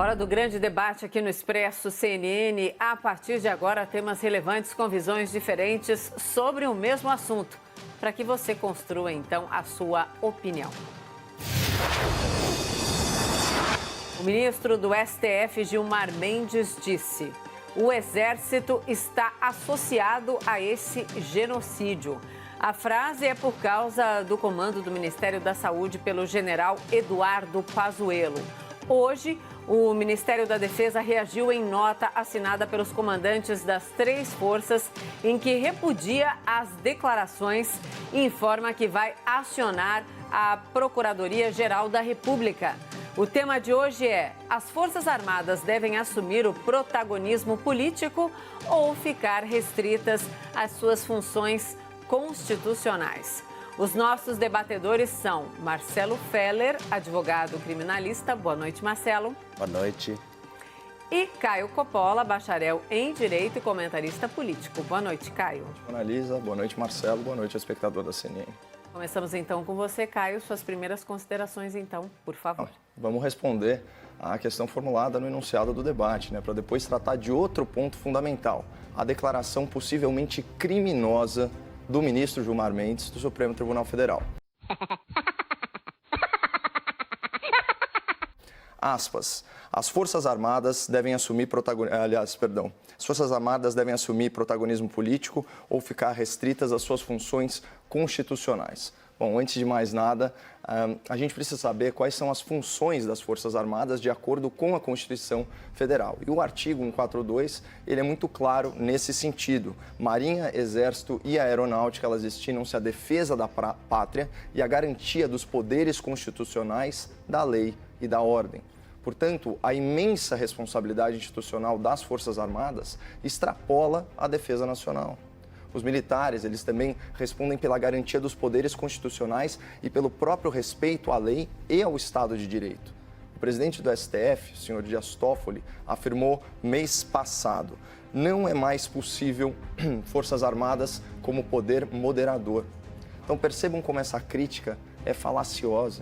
Hora do grande debate aqui no Expresso CNN. A partir de agora, temas relevantes com visões diferentes sobre o mesmo assunto, para que você construa, então, a sua opinião. O ministro do STF, Gilmar Mendes, disse: o Exército está associado a esse genocídio. A frase é por causa do comando do Ministério da Saúde pelo general Eduardo Pazuello. Hoje, o Ministério da Defesa reagiu em nota assinada pelos comandantes das 3 forças, em que repudia as declarações e informa que vai acionar a Procuradoria-Geral da República. O tema de hoje é: as Forças Armadas devem assumir o protagonismo político ou ficar restritas às suas funções constitucionais? Os nossos debatedores são Marcelo Feller, advogado criminalista. Boa noite, Marcelo. Boa noite. E Caio Coppola, bacharel em Direito e comentarista político. Boa noite, Caio. Boa noite, Analisa. Boa noite, Marcelo. Boa noite, espectador da CNN. Começamos então com você, Caio. Suas primeiras considerações, então, por favor. Vamos responder à questão formulada no enunciado do debate, para depois tratar de outro ponto fundamental: a declaração possivelmente criminosa do ministro Gilmar Mendes, do Supremo Tribunal Federal. Aspas. As Forças Armadas devem assumir As Forças Armadas devem assumir protagonismo político ou ficar restritas às suas funções constitucionais. Bom, antes de mais nada, a gente precisa saber quais são as funções das Forças Armadas de acordo com a Constituição Federal. E o artigo 142, ele é muito claro nesse sentido. Marinha, Exército e Aeronáutica, elas destinam-se à defesa da pátria e à garantia dos poderes constitucionais, da lei e da ordem. Portanto, a imensa responsabilidade institucional das Forças Armadas extrapola a defesa nacional. Os militares, eles também respondem pela garantia dos poderes constitucionais e pelo próprio respeito à lei e ao Estado de Direito. O presidente do STF, o senhor Dias Toffoli, afirmou mês passado: não é mais possível Forças Armadas como poder moderador. Então percebam como essa crítica é falaciosa.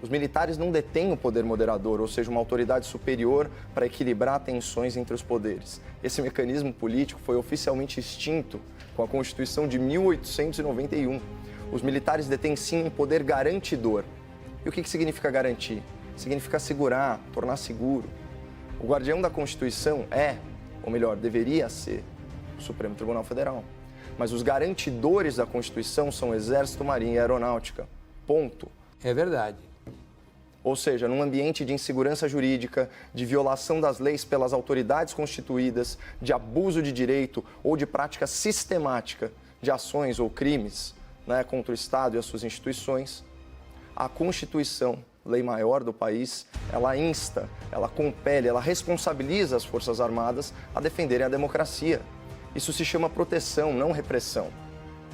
Os militares não detêm o poder moderador, ou seja, uma autoridade superior para equilibrar tensões entre os poderes. Esse mecanismo político foi oficialmente extinto com a Constituição de 1891. Os militares detêm sim um poder garantidor. E o que significa garantir? Significa segurar, tornar seguro. O guardião da Constituição é, ou melhor, deveria ser, o Supremo Tribunal Federal. Mas os garantidores da Constituição são o Exército, Marinha e Aeronáutica. Ponto. É verdade. Ou seja, num ambiente de insegurança jurídica, de violação das leis pelas autoridades constituídas, de abuso de direito ou de prática sistemática de ações ou crimes contra o Estado e as suas instituições, a Constituição, lei maior do país, ela insta, ela compele, ela responsabiliza as Forças Armadas a defenderem a democracia. Isso se chama proteção, não repressão.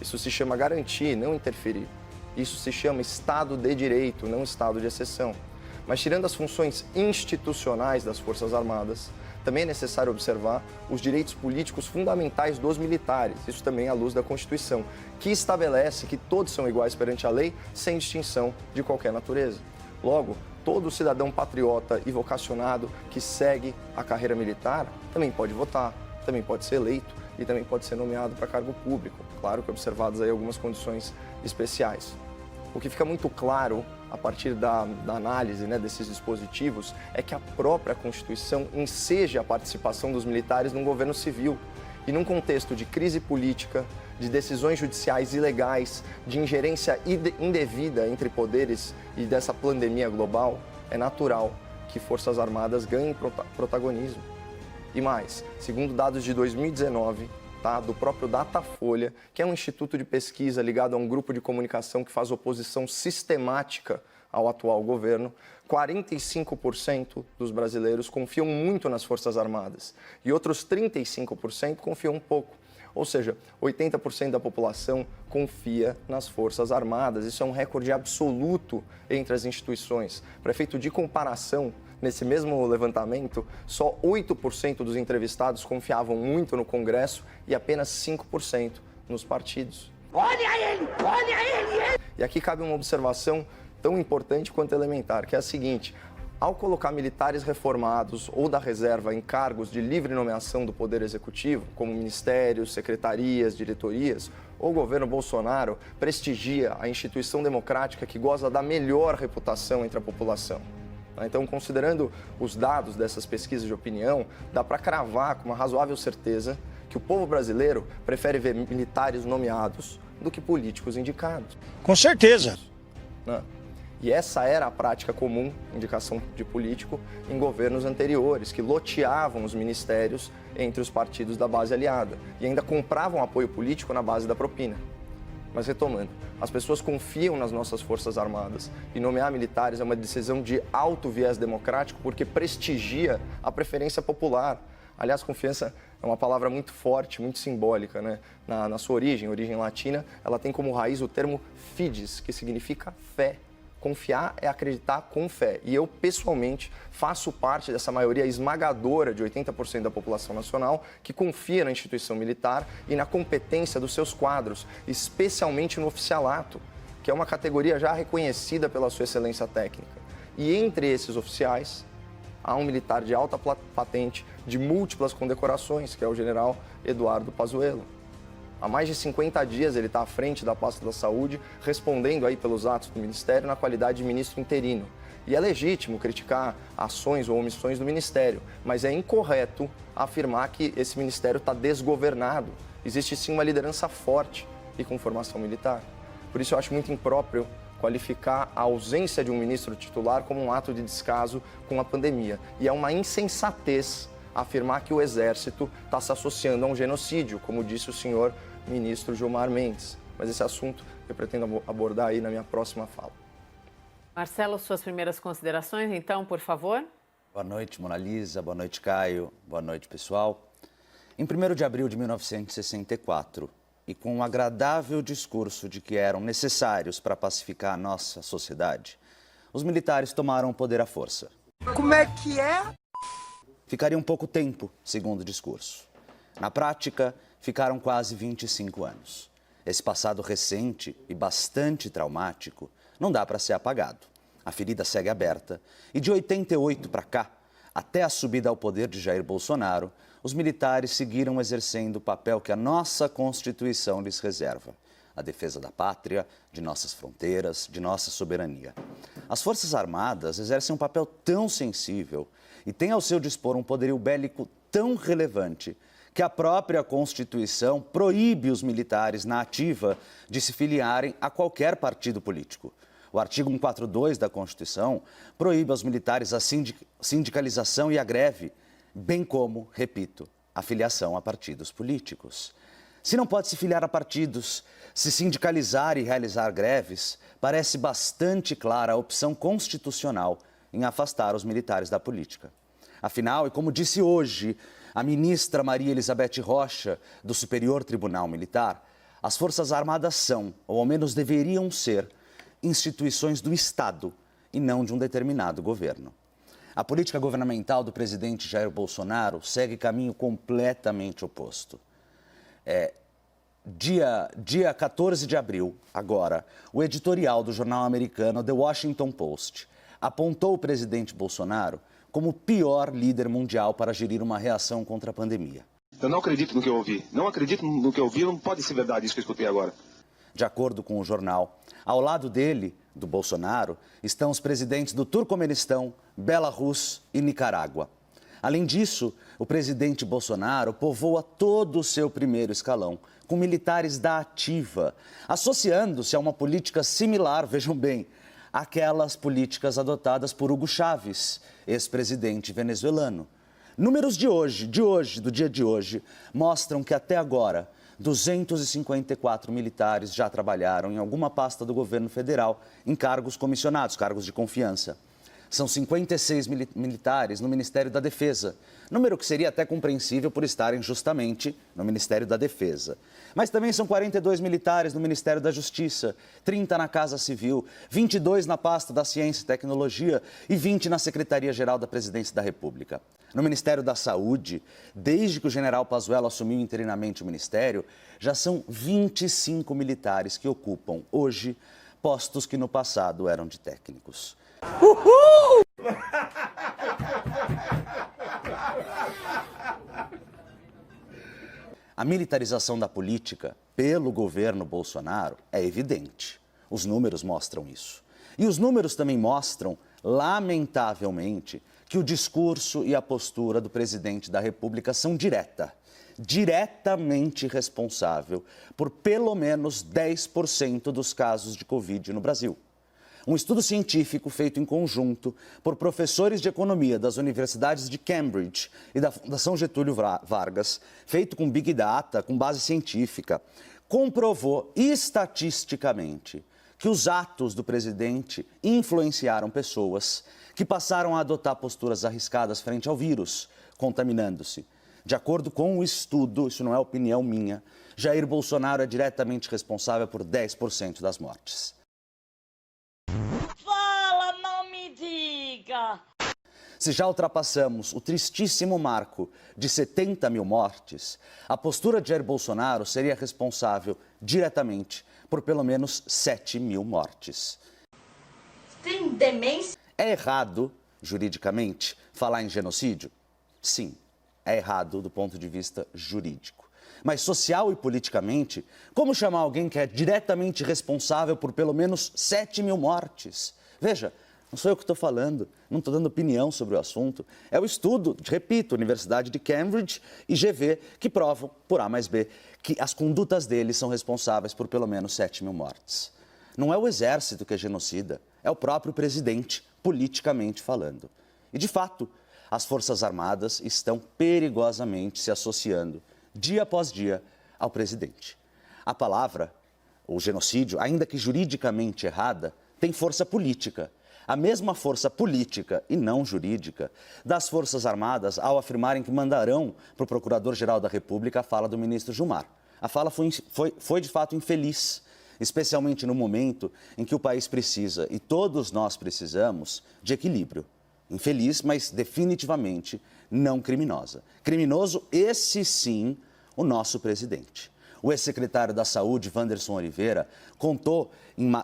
Isso se chama garantir, não interferir. Isso se chama Estado de Direito, não Estado de exceção. Mas tirando as funções institucionais das Forças Armadas, também é necessário observar os direitos políticos fundamentais dos militares, isso também à luz da Constituição, que estabelece que todos são iguais perante a lei, sem distinção de qualquer natureza. Logo, todo cidadão patriota e vocacionado que segue a carreira militar também pode votar, também pode ser eleito e também pode ser nomeado para cargo público, claro que observadas aí algumas condições especiais. O que fica muito claro a partir da análise desses dispositivos é que a própria Constituição enseja a participação dos militares num governo civil. E num contexto de crise política, de decisões judiciais ilegais, de ingerência indevida entre poderes e dessa pandemia global, é natural que Forças Armadas ganhem protagonismo. E mais, segundo dados de 2019, do próprio Datafolha, que é um instituto de pesquisa ligado a um grupo de comunicação que faz oposição sistemática ao atual governo, 45% dos brasileiros confiam muito nas Forças Armadas e outros 35% confiam um pouco. Ou seja, 80% da população confia nas Forças Armadas. Isso é um recorde absoluto entre as instituições. Para efeito de comparação, nesse mesmo levantamento, só 8% dos entrevistados confiavam muito no Congresso e apenas 5% nos partidos. Olha ele! Olha ele! E aqui cabe uma observação tão importante quanto elementar, que é a seguinte: ao colocar militares reformados ou da reserva em cargos de livre nomeação do Poder Executivo, como ministérios, secretarias, diretorias, o governo Bolsonaro prestigia a instituição democrática que goza da melhor reputação entre a população. Então, considerando os dados dessas pesquisas de opinião, dá para cravar com uma razoável certeza que o povo brasileiro prefere ver militares nomeados do que políticos indicados. Com certeza. E essa era a prática comum, indicação de político, em governos anteriores, que loteavam os ministérios entre os partidos da base aliada e ainda compravam apoio político na base da propina. Mas retomando, as pessoas confiam nas nossas Forças Armadas e nomear militares é uma decisão de alto viés democrático porque prestigia a preferência popular. Aliás, confiança é uma palavra muito forte, muito simbólica, né? Na sua origem latina, ela tem como raiz o termo fides, que significa fé. Confiar é acreditar com fé. E eu, pessoalmente, faço parte dessa maioria esmagadora de 80% da população nacional que confia na instituição militar e na competência dos seus quadros, especialmente no oficialato, que é uma categoria já reconhecida pela sua excelência técnica. E entre esses oficiais, há um militar de alta patente, de múltiplas condecorações, que é o general Eduardo Pazuello. Há mais de 50 dias ele está à frente da pasta da saúde, respondendo aí pelos atos do Ministério na qualidade de ministro interino. E é legítimo criticar ações ou omissões do Ministério, mas é incorreto afirmar que esse Ministério está desgovernado. Existe sim uma liderança forte e com formação militar. Por isso eu acho muito impróprio qualificar a ausência de um ministro titular como um ato de descaso com a pandemia. E é uma insensatez afirmar que o Exército está se associando a um genocídio, como disse o senhor ministro Gilmar Mendes. Mas esse assunto eu pretendo abordar aí na minha próxima fala. Marcelo, suas primeiras considerações, então, por favor. Boa noite, Mona Lisa. Boa noite, Caio. Boa noite, pessoal. Em 1º de abril de 1964, e com um agradável discurso de que eram necessários para pacificar a nossa sociedade, os militares tomaram o poder à força. Como é que é? Ficariam pouco tempo, segundo o discurso. Na prática, ficaram quase 25 anos. Esse passado recente e bastante traumático não dá para ser apagado. A ferida segue aberta e de 88 para cá, até a subida ao poder de Jair Bolsonaro, os militares seguiram exercendo o papel que a nossa Constituição lhes reserva: a defesa da pátria, de nossas fronteiras, de nossa soberania. As Forças Armadas exercem um papel tão sensível e têm ao seu dispor um poderio bélico tão relevante que a própria Constituição proíbe os militares na ativa de se filiarem a qualquer partido político. O artigo 142 da Constituição proíbe aos militares a sindicalização e a greve, bem como, repito, a filiação a partidos políticos. Se não pode se filiar a partidos, se sindicalizar e realizar greves, parece bastante clara a opção constitucional em afastar os militares da política. Afinal, e como disse hoje a ministra Maria Elizabeth Rocha, do Superior Tribunal Militar, as Forças Armadas são, ou ao menos deveriam ser, instituições do Estado e não de um determinado governo. A política governamental do presidente Jair Bolsonaro segue caminho completamente oposto. Dia 14 de abril, agora, o editorial do jornal americano The Washington Post apontou o presidente Bolsonaro como o pior líder mundial para gerir uma reação contra a pandemia. Eu não acredito no que eu ouvi. Não acredito no que eu ouvi, não pode ser verdade isso que eu escutei agora. De acordo com o jornal, ao lado dele, do Bolsonaro, estão os presidentes do Turcomenistão, Belarus e Nicarágua. Além disso, o presidente Bolsonaro povoa todo o seu primeiro escalão com militares da ativa, associando-se a uma política similar, vejam bem, àquelas políticas adotadas por Hugo Chávez, ex-presidente venezuelano. Números do dia de hoje, mostram que até agora 254 militares já trabalharam em alguma pasta do governo federal em cargos comissionados, cargos de confiança. São 56 militares no Ministério da Defesa, número que seria até compreensível por estarem justamente no Ministério da Defesa. Mas também são 42 militares no Ministério da Justiça, 30 na Casa Civil, 22 na pasta da Ciência e Tecnologia e 20 na Secretaria-Geral da Presidência da República. No Ministério da Saúde, desde que o general Pazuello assumiu interinamente o Ministério, já são 25 militares que ocupam hoje postos que no passado eram de técnicos. A militarização da política pelo governo Bolsonaro é evidente. Os números mostram isso. E os números também mostram, lamentavelmente, que o discurso e a postura do presidente da República são diretamente responsável por pelo menos 10% dos casos de Covid no Brasil. Um estudo científico feito em conjunto por professores de economia das universidades de Cambridge e da Fundação Getúlio Vargas, feito com Big Data, com base científica, comprovou estatisticamente que os atos do presidente influenciaram pessoas que passaram a adotar posturas arriscadas frente ao vírus, contaminando-se. De acordo com o estudo, isso não é opinião minha, Jair Bolsonaro é diretamente responsável por 10% das mortes. Fala, não me diga! Se já ultrapassamos o tristíssimo marco de 70 mil mortes, a postura de Jair Bolsonaro seria responsável diretamente por pelo menos 7 mil mortes. Tem demência? É errado, juridicamente, falar em genocídio? Sim, é errado do ponto de vista jurídico. Mas social e politicamente, como chamar alguém que é diretamente responsável por pelo menos 7 mil mortes? Veja, não sou eu que estou falando, não estou dando opinião sobre o assunto. É o estudo, repito, Universidade de Cambridge e GV, que provam, por A mais B, que as condutas deles são responsáveis por pelo menos 7 mil mortes. Não é o exército que é genocida, é o próprio presidente, politicamente falando. E, de fato, as Forças Armadas estão perigosamente se associando, dia após dia, ao presidente. A palavra, o genocídio, ainda que juridicamente errada, tem força política. A mesma força política e não jurídica das Forças Armadas ao afirmarem que mandarão para o Procurador-Geral da República a fala do ministro Gilmar. A fala foi de fato infeliz, especialmente no momento em que o país precisa, e todos nós precisamos, de equilíbrio. Infeliz, mas definitivamente não criminosa. Criminoso, esse sim, o nosso presidente. O ex-secretário da Saúde, Wanderson Oliveira, contou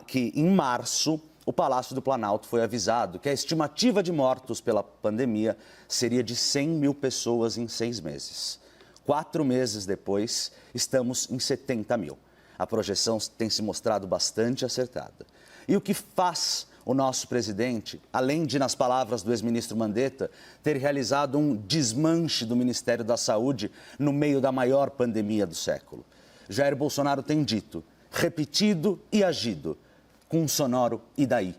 que em março o Palácio do Planalto foi avisado que a estimativa de mortos pela pandemia seria de 100 mil pessoas em 6 meses. 4 meses depois, estamos em 70 mil. A projeção tem se mostrado bastante acertada. E o que faz o nosso presidente, além de, nas palavras do ex-ministro Mandetta, ter realizado um desmanche do Ministério da Saúde no meio da maior pandemia do século? Jair Bolsonaro tem dito, repetido e agido, com um sonoro "e daí?".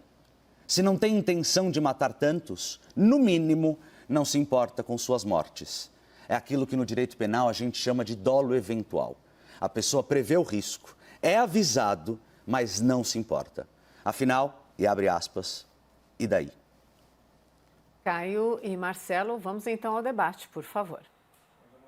Se não tem intenção de matar tantos, no mínimo, não se importa com suas mortes. É aquilo que no direito penal a gente chama de dolo eventual. A pessoa prevê o risco, é avisado, mas não se importa. Afinal, e abre aspas, e daí? Caio e Marcelo, vamos então ao debate, por favor.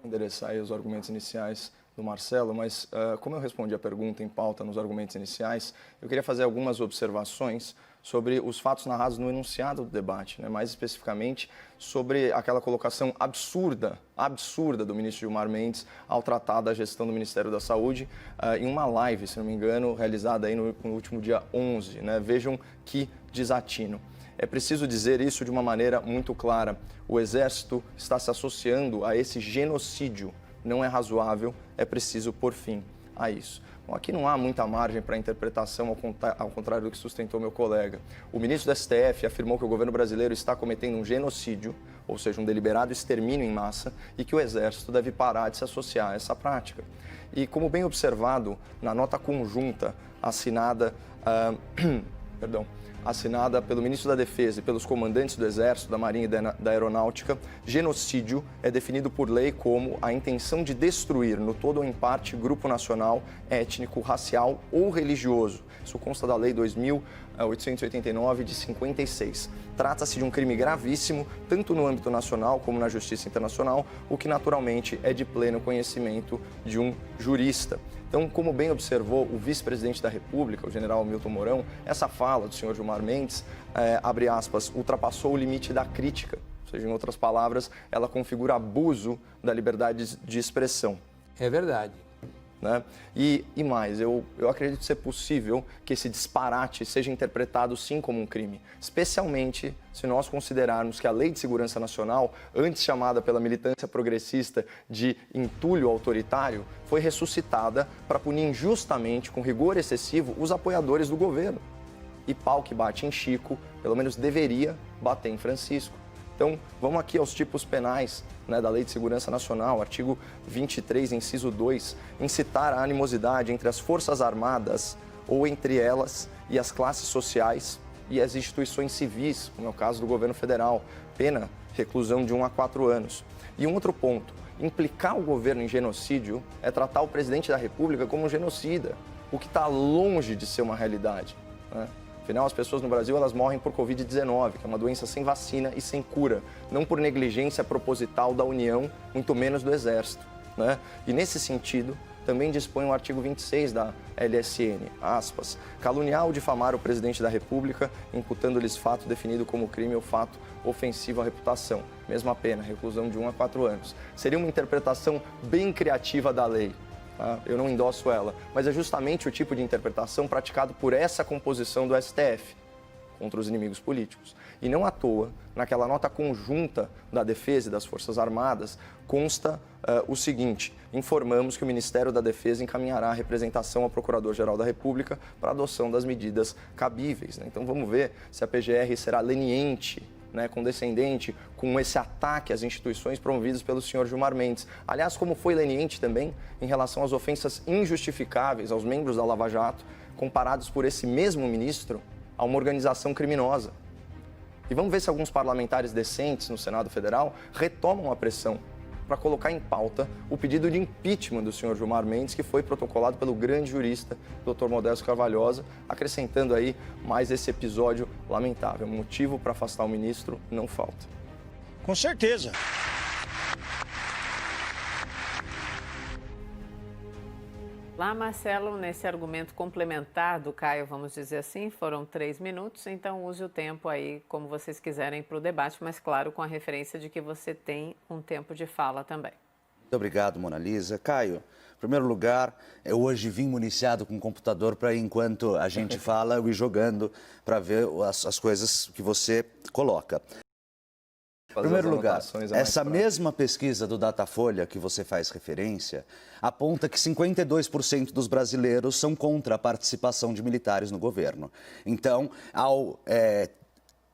Vou endereçar aí os argumentos iniciais do Marcelo, mas como eu respondi a pergunta em pauta nos argumentos iniciais, eu queria fazer algumas observações sobre os fatos narrados no enunciado do debate, né? Mais especificamente sobre aquela colocação absurda do ministro Gilmar Mendes ao tratar da gestão do Ministério da Saúde em uma live, se não me engano, realizada aí no último dia 11, né? Vejam que desatino. É preciso dizer isso de uma maneira muito clara. O Exército está se associando a esse genocídio. Não é razoável, é preciso pôr fim a isso. Bom, aqui não há muita margem para interpretação, ao contrário do que sustentou meu colega. O ministro do STF afirmou que o governo brasileiro está cometendo um genocídio, ou seja, um deliberado extermínio em massa, e que o Exército deve parar de se associar a essa prática. E como bem observado na nota conjunta assinada pelo ministro da Defesa e pelos comandantes do Exército, da Marinha e da Aeronáutica, genocídio é definido por lei como a intenção de destruir, no todo ou em parte, grupo nacional, étnico, racial ou religioso. Isso consta da Lei 2.889 de 56. Trata-se de um crime gravíssimo, tanto no âmbito nacional como na justiça internacional, o que naturalmente é de pleno conhecimento de um jurista. Então, como bem observou o vice-presidente da República, o general Hamilton Mourão, essa fala do senhor Gilmar Mendes, abre aspas, ultrapassou o limite da crítica. Ou seja, em outras palavras, ela configura abuso da liberdade de expressão. É verdade. né? E mais, eu acredito ser possível que esse disparate seja interpretado sim como um crime, especialmente se nós considerarmos que a Lei de Segurança Nacional, antes chamada pela militância progressista de entulho autoritário, foi ressuscitada para punir injustamente, com rigor excessivo, os apoiadores do governo. E pau que bate em Chico, pelo menos deveria bater em Francisco. Então, vamos aqui aos tipos penais, né, da Lei de Segurança Nacional, artigo 23, inciso 2, incitar a animosidade entre as Forças Armadas ou entre elas e as classes sociais e as instituições civis, como é o caso do governo federal, pena reclusão de 1 a 4 anos. E um outro ponto, implicar o governo em genocídio é tratar o presidente da República como um genocida, o que está longe de ser uma realidade, né? Afinal, as pessoas no Brasil elas morrem por Covid-19, que é uma doença sem vacina e sem cura, não por negligência proposital da União, muito menos do Exército, né? E nesse sentido, também dispõe o artigo 26 da LSN, aspas, caluniar ou difamar o presidente da República, imputando-lhes fato definido como crime ou fato ofensivo à reputação. Mesma pena, reclusão de 1 a 4 anos. Seria uma interpretação bem criativa da lei. Eu não endosso ela, mas é justamente o tipo de interpretação praticado por essa composição do STF contra os inimigos políticos. E não à toa, naquela nota conjunta da Defesa e das Forças Armadas, consta o seguinte: informamos que o Ministério da Defesa encaminhará a representação ao Procurador-Geral da República para adoção das medidas cabíveis, né? Então vamos ver se a PGR será leniente, né, condescendente com esse ataque às instituições promovidas pelo senhor Gilmar Mendes. Aliás, como foi leniente também em relação às ofensas injustificáveis aos membros da Lava Jato, comparados por esse mesmo ministro a uma organização criminosa. E vamos ver se alguns parlamentares decentes no Senado Federal retomam a pressão para colocar em pauta o pedido de impeachment do senhor Gilmar Mendes, que foi protocolado pelo grande jurista, Dr. Modesto Carvalhosa, acrescentando aí mais esse episódio lamentável. Motivo para afastar o ministro não falta. Com certeza. Lá, Marcelo, nesse argumento complementar do Caio, vamos dizer assim, foram 3 minutos, então use o tempo aí como vocês quiserem para o debate, mas claro, com a referência de que você tem um tempo de fala também. Muito obrigado, Mona Lisa. Caio, em primeiro lugar, eu hoje vim municiado com um computador para, enquanto a gente fala, eu ir jogando para ver as coisas que você coloca. Em primeiro lugar, essa mesma pesquisa do Datafolha que você faz referência aponta que 52% dos brasileiros são contra a participação de militares no governo. Então, ao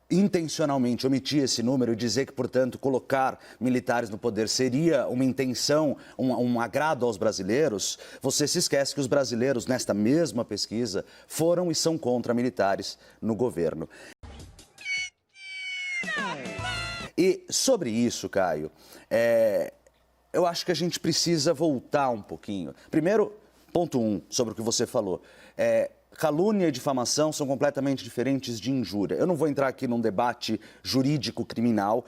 intencionalmente omitir esse número e dizer que, portanto, colocar militares no poder seria uma intenção, um agrado aos brasileiros, você se esquece que os brasileiros, nesta mesma pesquisa, foram e são contra militares no governo. E sobre isso, Caio, eu acho que a gente precisa voltar um pouquinho. Primeiro, ponto 1, sobre o que você falou. Calúnia e difamação são completamente diferentes de injúria. Eu não vou entrar aqui num debate jurídico-criminal,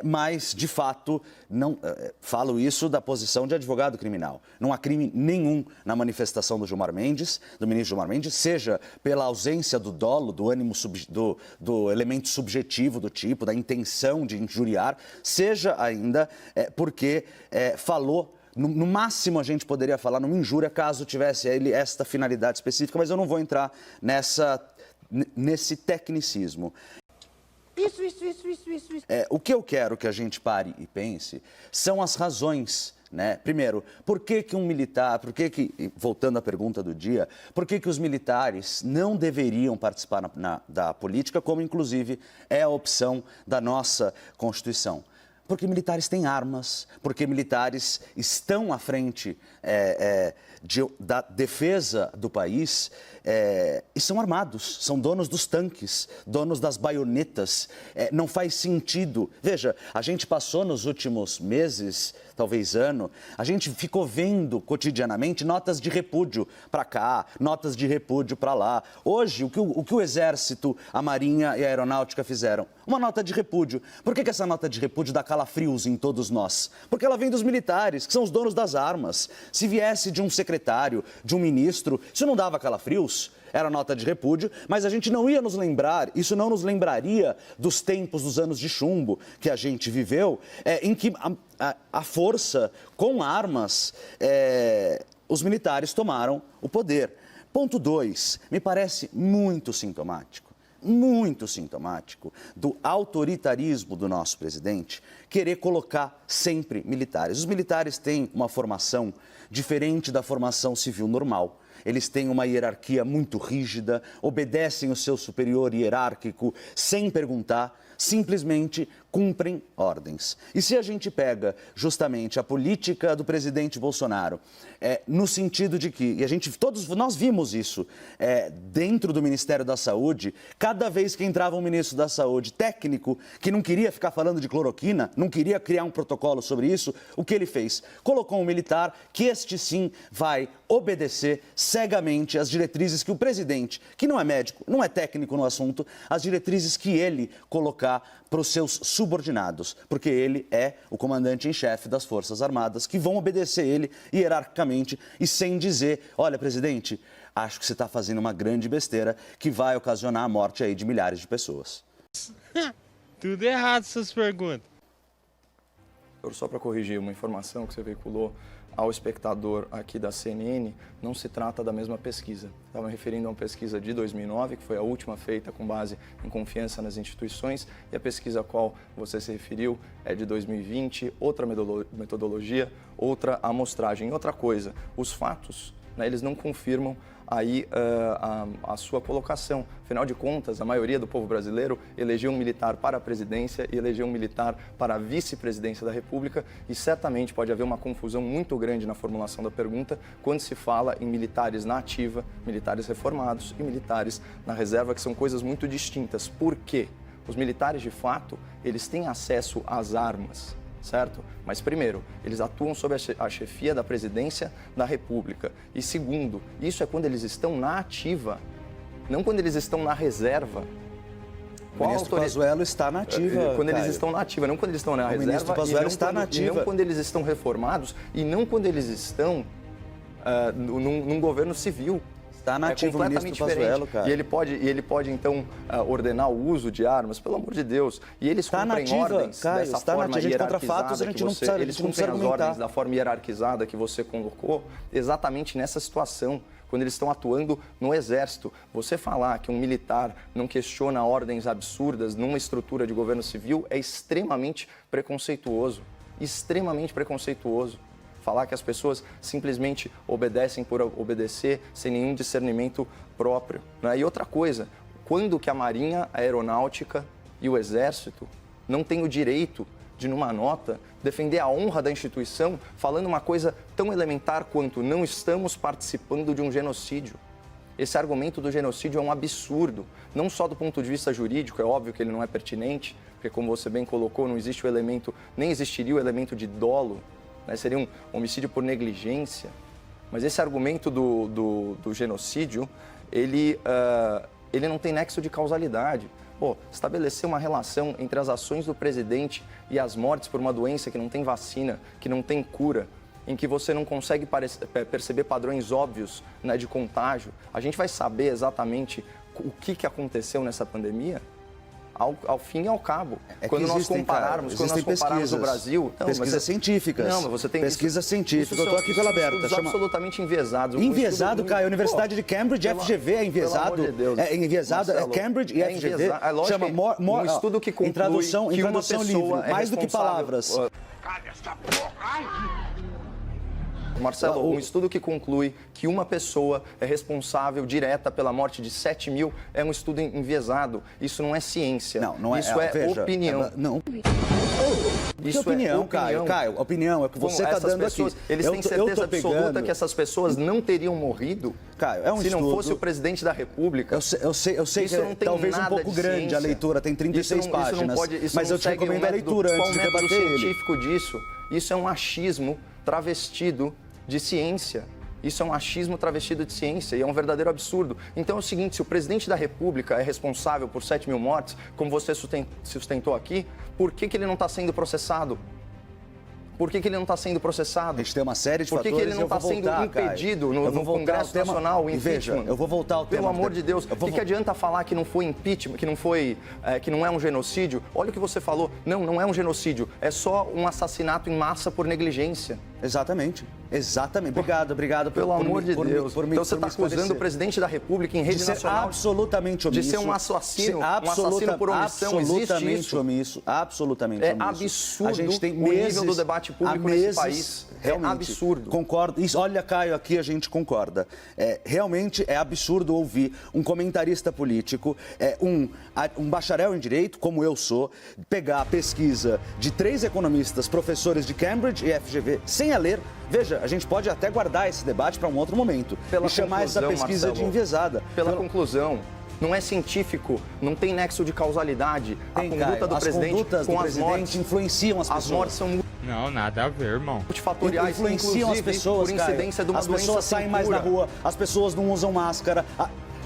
mas, de fato, não falo isso da posição de advogado criminal. Não há crime nenhum na manifestação do Gilmar Mendes, do ministro Gilmar Mendes, seja pela ausência do dolo, do ânimo, do elemento subjetivo do tipo, da intenção de injuriar, seja ainda porque falou. No máximo, a gente poderia falar numa injúria caso tivesse ele esta finalidade específica, mas eu não vou entrar nesse tecnicismo. Isso. O que eu quero que a gente pare e pense são as razões, né? Primeiro, por que um militar, voltando à pergunta do dia, por que os militares não deveriam participar da política, como inclusive é a opção da nossa Constituição? Porque militares têm armas, porque militares estão à frente da defesa do país e são armados, são donos dos tanques, donos das baionetas. Não faz sentido. Veja, a gente passou nos últimos meses, talvez ano, a gente ficou vendo cotidianamente notas de repúdio para cá, notas de repúdio para lá. Hoje, o que o Exército, a Marinha e a Aeronáutica fizeram? Uma nota de repúdio. Por que essa nota de repúdio dá calafrios em todos nós? Porque ela vem dos militares, que são os donos das armas. Se viesse de um secretário, de um ministro, isso não dava calafrios? Era nota de repúdio, mas a gente não ia nos lembrar, isso não nos lembraria dos tempos, dos anos de chumbo que a gente viveu, em que a força com armas, os militares tomaram o poder. Ponto 2, me parece muito sintomático do autoritarismo do nosso presidente querer colocar sempre militares. Os militares têm uma formação diferente da formação civil normal. Eles têm uma hierarquia muito rígida, obedecem o seu superior hierárquico sem perguntar, simplesmente cumprem ordens. E se a gente pega justamente a política do presidente Bolsonaro, no sentido de que, e todos nós vimos isso dentro do Ministério da Saúde, cada vez que entrava um ministro da Saúde técnico que não queria ficar falando de cloroquina, não queria criar um protocolo sobre isso, o que ele fez? Colocou um militar que este sim vai obedecer cegamente às diretrizes que o presidente, que não é médico, não é técnico no assunto, as diretrizes que ele colocar para os seus subordinados, porque ele é o comandante em chefe das Forças Armadas, que vão obedecer ele hierarquicamente e sem dizer, olha, presidente, acho que você está fazendo uma grande besteira que vai ocasionar a morte aí de milhares de pessoas. Tudo errado essas perguntas. Só para corrigir uma informação que você veiculou ao espectador aqui da CNN, não se trata da mesma pesquisa. Estava me referindo a uma pesquisa de 2009, que foi a última feita com base em confiança nas instituições, e a pesquisa a qual você se referiu é de 2020, outra metodologia, outra amostragem. E outra coisa, os fatos, né, eles não confirmam aí a sua colocação. Afinal de contas, a maioria do povo brasileiro elegeu um militar para a presidência e elegeu um militar para a vice-presidência da República, e certamente pode haver uma confusão muito grande na formulação da pergunta quando se fala em militares na ativa, militares reformados e militares na reserva, que são coisas muito distintas. Por quê? Os militares, de fato, eles têm acesso às armas, certo? Mas, primeiro, eles atuam sob a chefia da presidência da República. E, segundo, isso é quando eles estão na ativa, não quando eles estão na reserva. O ministro Pazuello está na ativa, quando eles estão na ativa, não quando eles estão na reserva. O ministro Pazuello está na ativa. E não quando eles estão reformados, e não quando eles estão num governo civil. Está na ativa o ministro Pazuello, cara. E ele pode então, ordenar o uso de armas, pelo amor de Deus. E eles cumprem ordens dessa forma hierarquizada que você... Eles cumprem as ordens da forma hierarquizada que você colocou, exatamente nessa situação, quando eles estão atuando no Exército. Você falar que um militar não questiona ordens absurdas numa estrutura de governo civil é extremamente preconceituoso. Extremamente preconceituoso. Falar que as pessoas simplesmente obedecem por obedecer, sem nenhum discernimento próprio, né? E outra coisa, quando que a Marinha, a Aeronáutica e o Exército não têm o direito de, numa nota, defender a honra da instituição, falando uma coisa tão elementar quanto não estamos participando de um genocídio? Esse argumento do genocídio é um absurdo, não só do ponto de vista jurídico, é óbvio que ele não é pertinente, porque, como você bem colocou, não existe o elemento, nem existiria o elemento de dolo, né? Seria um homicídio por negligência. Mas esse argumento do genocídio, ele não tem nexo de causalidade. Estabelecer uma relação entre as ações do presidente e as mortes por uma doença que não tem vacina, que não tem cura, em que você não consegue perceber padrões óbvios, né, de contágio. A gente vai saber exatamente o que aconteceu nessa pandemia ao fim e ao cabo. Quando nós compararmos o Brasil... Pesquisas científicas. Não, mas você tem... Pesquisa científica. Eu estou aqui pela Berta. Absolutamente enviesados. Enviesado, Caio. A Universidade de Cambridge, FGV, é enviesado. Pelo amor de Deus. É enviesado, é Cambridge e FGV. Chama um estudo que conclui em tradução livre, mais do que palavras. Calha essa porra! Ai! Marcelo, um estudo que conclui que uma pessoa é responsável direta pela morte de 7 mil é um estudo enviesado. Isso não é ciência. Não é. Isso veja, opinião. Não. Isso opinião, é opinião. Caio, opinião é o que você está dando pessoas, aqui. Eles têm certeza absoluta que essas pessoas não teriam morrido, Caio, se não fosse o presidente da República. Eu sei que é talvez um pouco grande a leitura, tem 36 páginas, mas eu te recomendo a leitura antes de debater ele. Científico disso, isso é um achismo travestido de ciência. Isso é um achismo travestido de ciência e é um verdadeiro absurdo. Então é o seguinte, se o presidente da República é responsável por 7 mil mortes, como você sustentou aqui, por que ele não está sendo processado? Por que ele não está sendo processado? A gente tem uma série de fatores. Por que ele não está sendo impedido no Congresso Nacional, o impeachment? Veja, eu vou voltar ao tema. Pelo amor de Deus, o que adianta falar que não foi impeachment, que não é um genocídio? Olha o que você falou. Não é um genocídio. É só um assassinato em massa por negligência. Exatamente. Obrigado Pelo amor de Deus. Então você está acusando o presidente da República em rede de ser nacional absolutamente omisso, de ser um assassino por omissão. Absolutamente Existe omisso, absolutamente omisso. É absurdo a gente tem o nível do debate público nesse país. Realmente, é absurdo. Concordo. Isso, olha, Caio, aqui a gente concorda. Realmente é absurdo ouvir um comentarista político, um bacharel em direito, como eu sou, pegar a pesquisa de 3 economistas, professores de Cambridge e FGV, sem a ler. Veja, a gente pode até guardar esse debate para um outro momento e chamar essa pesquisa, Marcelo, de enviesada. Pela conclusão, não é científico, não tem nexo de causalidade. A conduta do presidente com as mortes influenciam as pessoas. As mortes são Não, nada a ver, irmão. multifatoriais, Influenciam as pessoas, por incidência de uma as doença pessoas sem saem mais na cura. rua, as pessoas não usam máscara.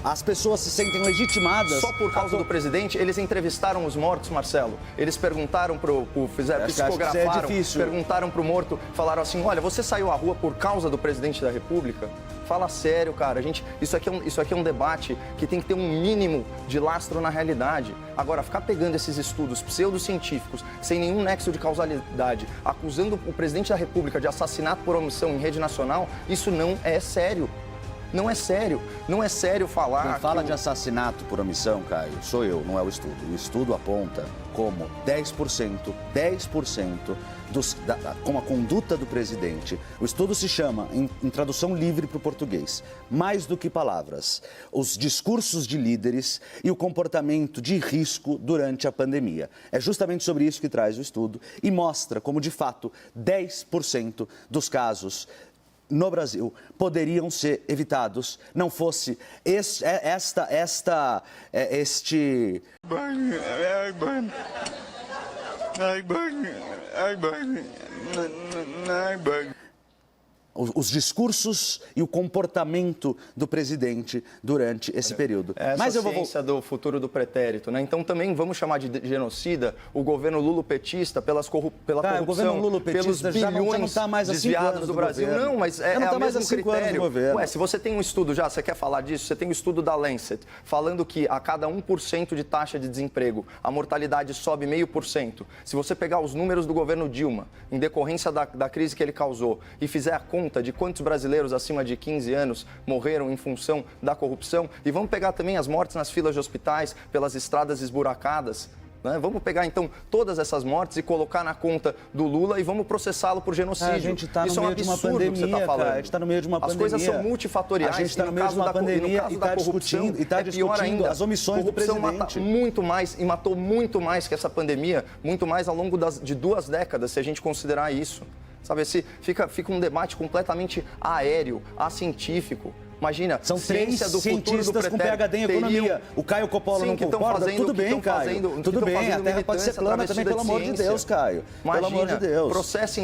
As pessoas se sentem legitimadas. Só por causa do presidente, eles entrevistaram os mortos, Marcelo. Eles perguntaram psicografaram, perguntaram pro morto, falaram assim, olha, você saiu à rua por causa do presidente da República? Fala sério, cara. Isso aqui é um debate que tem que ter um mínimo de lastro na realidade. Agora, ficar pegando esses estudos pseudocientíficos, sem nenhum nexo de causalidade, acusando o presidente da República de assassinato por omissão em rede nacional, isso não é sério. Não é sério. Não é sério falar... Quem fala de assassinato por omissão, Caio, sou eu, não é o estudo. O estudo aponta como 10% como a conduta do presidente. O estudo se chama, em tradução livre para o português, mais do que palavras, os discursos de líderes e o comportamento de risco durante a pandemia. É justamente sobre isso que traz o estudo e mostra como, de fato, 10% dos casos no Brasil poderiam ser evitados, não fosse este... Os discursos e o comportamento do presidente durante esse período. Mas eu ciência do futuro do pretérito, né? Então também vamos chamar de genocida o governo lulopetista pela corrupção, o governo lulopetista pelos bilhões já não tá mais há 5 desviados anos do Brasil. governo. Não, mas é Já não tá o mais mesmo há 5 anos critério. do governo. Ué, se você tem um estudo já, você quer falar disso? Você tem um estudo da Lancet falando que a cada 1% de taxa de desemprego, a mortalidade sobe 0,5%. Se você pegar os números do governo Dilma, em decorrência da crise que ele causou, e fizer a conta de quantos brasileiros acima de 15 anos morreram em função da corrupção, e vamos pegar também as mortes nas filas de hospitais, pelas estradas esburacadas, né? Vamos pegar então todas essas mortes e colocar na conta do Lula e vamos processá-lo por genocídio. A gente está no Isso meio é um de uma absurdo pandemia, que você está falando. cara. A gente está no meio de uma pandemia. As coisas são multifatoriais. A gente está no meio de uma pandemia e está discutindo, as omissões do presidente. Mata muito mais e matou muito mais que essa pandemia, muito mais ao longo de 2 décadas, se a gente considerar isso. Sabe, fica um debate completamente aéreo, acientífico. Imagina, são 3 do cientistas com PhD em economia. O Caio Coppola não concorda? Tudo bem, Caio. Tudo bem, a Terra pode ser plana também, pelo amor de Deus, Caio. Imagina, pelo amor de Deus. Processe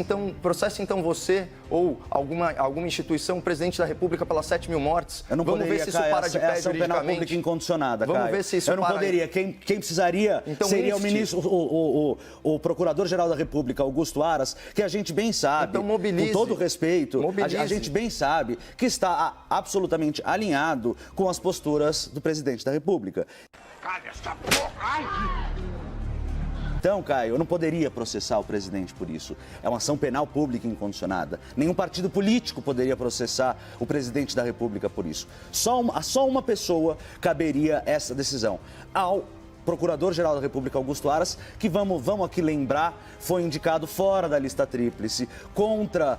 então você ou alguma instituição, presidente da República, pelas 7 mil mortes. Eu não Vamos poderia, ver se isso para de pé juridicamente. Penal pública incondicionada, Vamos Caio. ver se isso Eu não poderia. Quem precisaria então, seria o ministro, o Procurador-Geral da República, Augusto Aras, que a gente bem sabe, então, mobilize, com todo respeito, a gente bem sabe que está absolutamente alinhado com as posturas do presidente da República. Cala essa porra! Ai! Então, Caio, eu não poderia processar o presidente por isso. É uma ação penal pública incondicionada. Nenhum partido político poderia processar o presidente da República por isso. Só uma pessoa caberia essa decisão. Ao Procurador-Geral da República, Augusto Aras, que vamos aqui lembrar, foi indicado fora da lista tríplice, contra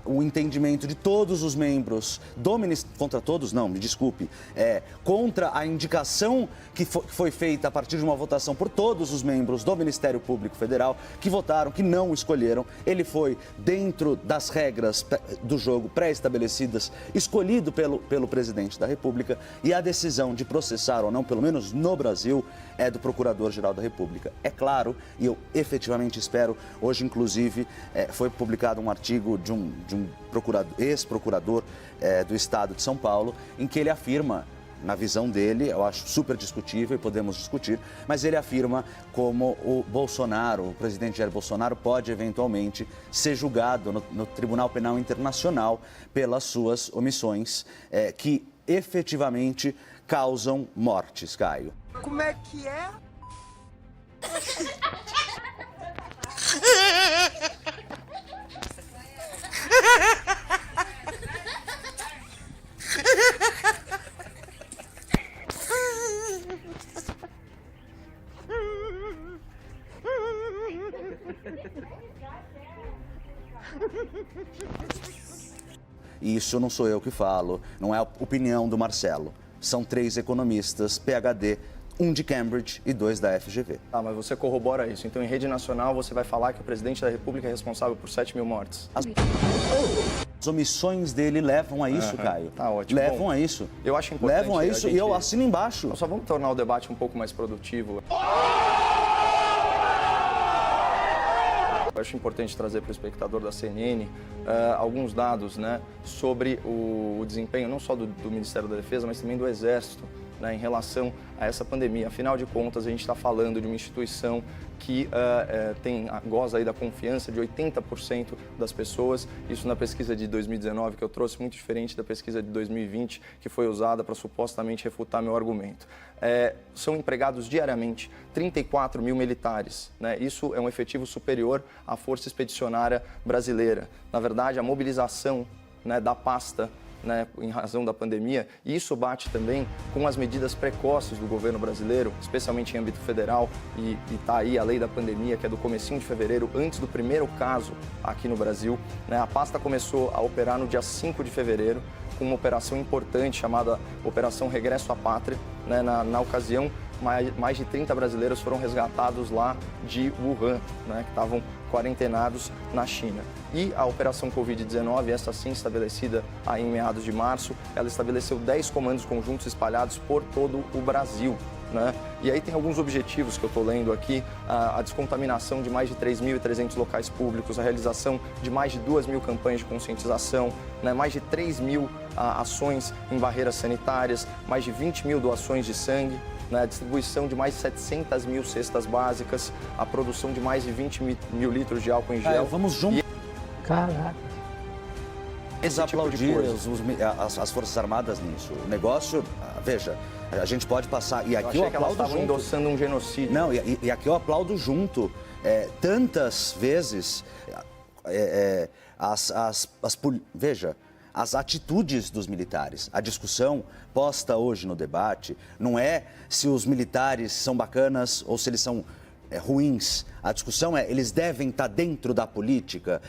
o entendimento de todos os membros do Ministério... Contra todos, não, me desculpe. Contra a indicação que foi feita a partir de uma votação por todos os membros do Ministério Público Federal, que votaram, que não o escolheram. Ele foi, dentro das regras do jogo pré-estabelecidas, escolhido pelo presidente da República, e a decisão de processar ou não, pelo menos no Brasil, é do Procurador-Geral da República. É claro, e eu efetivamente espero, hoje inclusive foi publicado um artigo de um ex-procurador do Estado de São Paulo, em que ele afirma, na visão dele, eu acho super discutível e podemos discutir, mas ele afirma como o presidente Jair Bolsonaro pode eventualmente ser julgado no Tribunal Penal Internacional pelas suas omissões que efetivamente causam mortes, Caio. Como é que é? Isso não sou eu que falo, não é a opinião do Marcelo. São 3 economistas, PhD, 1 de Cambridge e 2 da FGV. Ah, mas você corrobora isso. Então, em rede nacional, você vai falar que o presidente da República é responsável por 7 mil mortes. As omissões dele levam a isso, Caio. Tá ótimo. Levam Bom, a isso. eu acho importante Levam a isso a gente- e eu assino embaixo. Nós só vamos tornar o debate um pouco mais produtivo. Eu acho importante trazer para o espectador da CNN alguns dados, né, sobre o desempenho não só do Ministério da Defesa, mas também do Exército, né, em relação a essa pandemia. Afinal de contas, a gente está falando de uma instituição que goza aí da confiança de 80% das pessoas. Isso na pesquisa de 2019, que eu trouxe, muito diferente da pesquisa de 2020, que foi usada para supostamente refutar meu argumento. São empregados diariamente 34 mil militares, né? Isso é um efetivo superior à Força Expedicionária Brasileira. Na verdade, a mobilização, né, da pasta, né, em razão da pandemia, e isso bate também com as medidas precoces do governo brasileiro, especialmente em âmbito federal, e está aí a lei da pandemia, que é do comecinho de fevereiro, antes do primeiro caso aqui no Brasil, né? A pasta começou a operar no dia 5 de fevereiro, com uma operação importante chamada Operação Regresso à Pátria, né? Na ocasião, mais de 30 brasileiros foram resgatados lá de Wuhan, né, que estavam quarentenados na China. E a Operação Covid-19, essa sim estabelecida aí em meados de março, ela estabeleceu 10 comandos conjuntos espalhados por todo o Brasil, né? E aí tem alguns objetivos que eu estou lendo aqui: a descontaminação de mais de 3.300 locais públicos, a realização de mais de 2.000 campanhas de conscientização, né, mais de 3.000 ações em barreiras sanitárias, mais de 20.000 doações de sangue, né, a distribuição de mais de 700 mil cestas básicas, a produção de mais de 20 mil litros de álcool em gel. Vamos juntos. Caraca. Esse tipo de Aplaudir coisa. as Forças Armadas nisso. O negócio, veja, a gente pode passar. E Eu aqui achei eu que elas aplaudo estavam junto. endossando um genocídio. Não, e aqui eu aplaudo junto. Tantas vezes, veja, as atitudes dos militares. A discussão posta hoje no debate não é se os militares são bacanas ou se eles são ruins. A discussão é, eles devem estar dentro da política.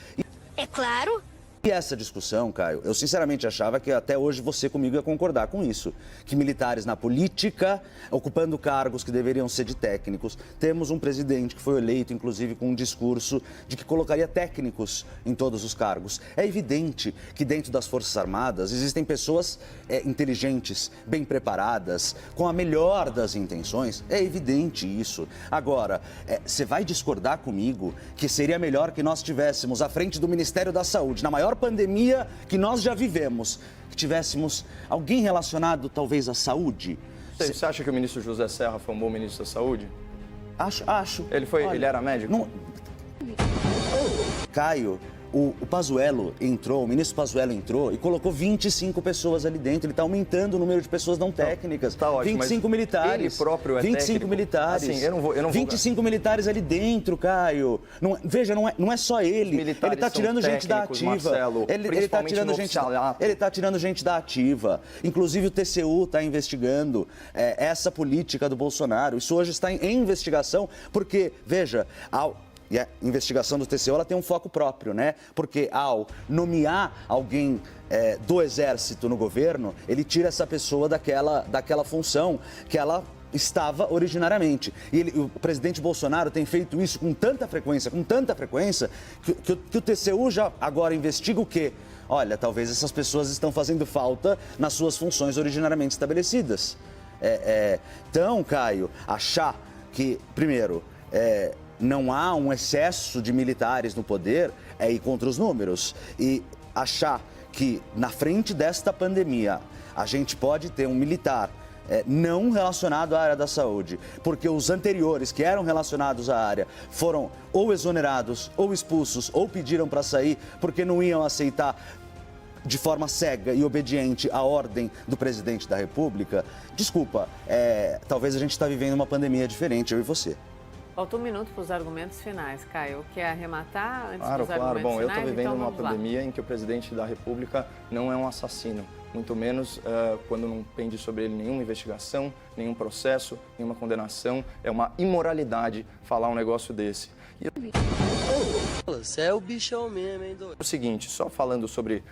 É claro. E essa discussão, Caio, eu sinceramente achava que até hoje você comigo ia concordar com isso. Que militares na política, ocupando cargos que deveriam ser de técnicos. Temos um presidente que foi eleito, inclusive, com um discurso de que colocaria técnicos em todos os cargos. É evidente que dentro das Forças Armadas existem pessoas inteligentes, bem preparadas, com a melhor das intenções. É evidente isso. Agora, você vai discordar comigo que seria melhor que nós tivéssemos à frente do Ministério da Saúde, na maior pandemia que nós já vivemos, que tivéssemos alguém relacionado talvez à saúde? Você acha que o ministro José Serra foi um bom ministro da Saúde? Acho. Ele era médico? Não... Caio, o Pazuello entrou, o ministro Pazuello entrou e colocou 25 pessoas ali dentro. Ele está aumentando o número de pessoas não técnicas. Tá ótimo, 25 militares. Ele próprio é 25 técnico. militares. Assim, eu não vou... 25 militares ali dentro, Caio. Veja, não é só ele. Ele está tirando gente da ativa. Marcelo, Ele está tirando gente da ativa. Inclusive o TCU está investigando essa política do Bolsonaro. Isso hoje está em investigação porque, veja, e a investigação do TCU ela tem um foco próprio, né? Porque ao nomear alguém do Exército no governo, ele tira essa pessoa daquela função que ela estava originariamente. E o presidente Bolsonaro tem feito isso com tanta frequência, que o TCU já agora investiga o quê? Olha, talvez essas pessoas estão fazendo falta nas suas funções originariamente estabelecidas. Então, Caio, achar que, primeiro, não há um excesso de militares no poder é ir contra os números. E achar que na frente desta pandemia a gente pode ter um militar não relacionado à área da saúde, porque os anteriores que eram relacionados à área foram ou exonerados, ou expulsos, ou pediram para sair porque não iam aceitar de forma cega e obediente a ordem do presidente da República. Desculpa, talvez a gente está vivendo uma pandemia diferente, eu e você. Falta um minuto para os argumentos finais, Caio. Quer arrematar antes dos argumentos Claro. Bom, eu finais? estou vivendo Então, uma vamos lá. pandemia em que o presidente da República não é um assassino. Muito menos quando não pende sobre ele nenhuma investigação, nenhum processo, nenhuma condenação. É uma imoralidade falar um negócio desse. Você é o bichão mesmo, hein, doido? O seguinte, só falando sobre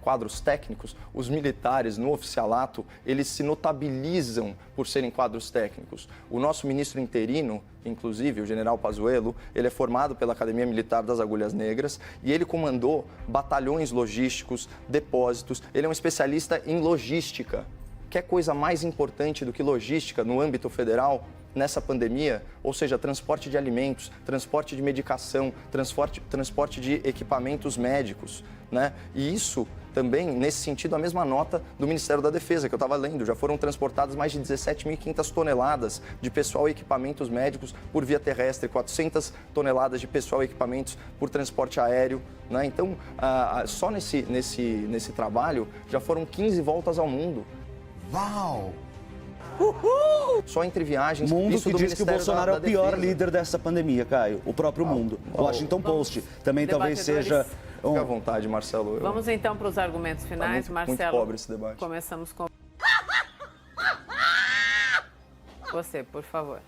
quadros técnicos, os militares no oficialato, eles se notabilizam por serem quadros técnicos. O nosso ministro interino, inclusive, o general Pazuello, ele é formado pela Academia Militar das Agulhas Negras e ele comandou batalhões logísticos, depósitos, ele é um especialista em logística. Quer coisa mais importante do que logística no âmbito federal nessa pandemia? Ou seja, transporte de alimentos, transporte de medicação, transporte de equipamentos médicos, né? E isso também, nesse sentido, a mesma nota do Ministério da Defesa, que eu estava lendo. Já foram transportadas mais de 17.500 toneladas de pessoal e equipamentos médicos por via terrestre, 400 toneladas de pessoal e equipamentos por transporte aéreo, né? Então, só nesse trabalho, já foram 15 voltas ao mundo. Uau! Uhul! Só entre viagens. Mundo isso que do diz que o Ministério Bolsonaro é o pior Defesa. líder dessa pandemia, Caio. O próprio mundo. O Washington Post também talvez seja... Fica à vontade, Marcelo. Vamos então para os argumentos finais. Tá Marcelo, muito pobre esse debate. Começamos com você, por favor.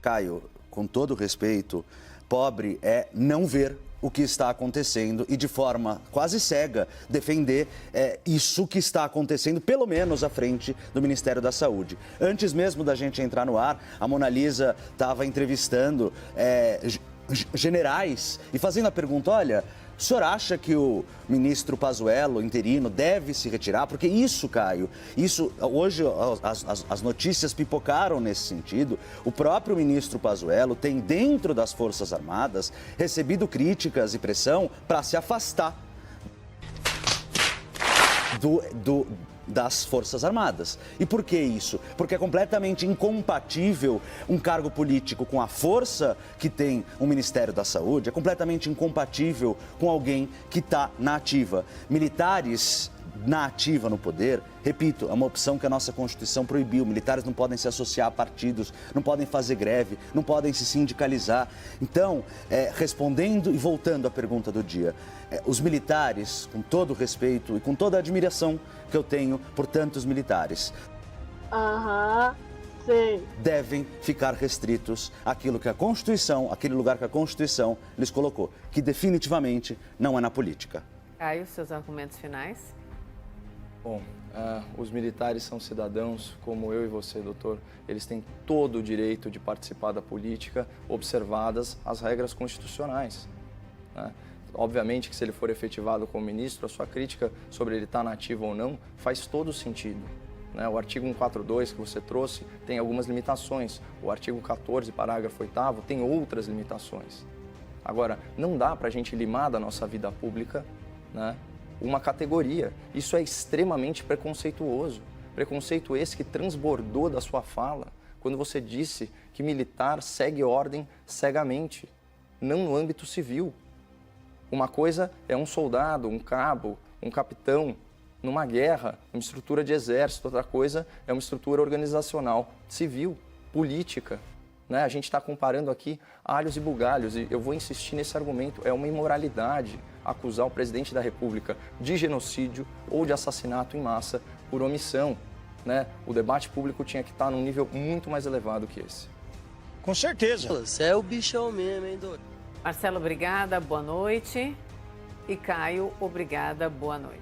Caio, com todo respeito, pobre é não ver o que está acontecendo e de forma quase cega defender isso que está acontecendo, pelo menos à frente do Ministério da Saúde. Antes mesmo da gente entrar no ar, a Mona Lisa estava entrevistando generais e fazendo a pergunta, olha, o senhor acha que o ministro Pazuello, interino, deve se retirar? Porque isso, Caio, hoje as notícias pipocaram nesse sentido. O próprio ministro Pazuello tem, dentro das Forças Armadas, recebido críticas e pressão para se afastar das Forças Armadas. E por que isso? Porque é completamente incompatível um cargo político com a força que tem o Ministério da Saúde, é completamente incompatível com alguém que está na ativa. Militares na ativa no poder, repito, é uma opção que a nossa Constituição proibiu. Militares não podem se associar a partidos, não podem fazer greve, não podem se sindicalizar. Então, respondendo e voltando à pergunta do dia, os militares, com todo o respeito e com toda a admiração que eu tenho por tantos militares, devem ficar restritos àquilo que a Constituição, aquele lugar que a Constituição lhes colocou, que definitivamente não é na política. Caio, seus argumentos finais. Bom, os militares são cidadãos como eu e você, doutor. Eles têm todo o direito de participar da política, observadas as regras constitucionais, né? Obviamente que se ele for efetivado como ministro, a sua crítica sobre ele estar na ativa ou não faz todo sentido, né? O artigo 142 que você trouxe tem algumas limitações. O artigo 14, parágrafo 8º, tem outras limitações. Agora, não dá para a gente limar da nossa vida pública, né, uma categoria. Isso é extremamente preconceituoso. Preconceito esse que transbordou da sua fala quando você disse que militar segue ordem cegamente, não no âmbito civil. Uma coisa é um soldado, um cabo, um capitão numa guerra, uma estrutura de exército. Outra coisa é uma estrutura organizacional, civil, política, né? A gente está comparando aqui alhos e bugalhos e eu vou insistir nesse argumento. É uma imoralidade acusar o presidente da República de genocídio ou de assassinato em massa por omissão, né? O debate público tinha que estar num nível muito mais elevado que esse. Com certeza. Você é o bichão mesmo, hein, doido? Marcelo, obrigada, boa noite. E Caio, obrigada, boa noite.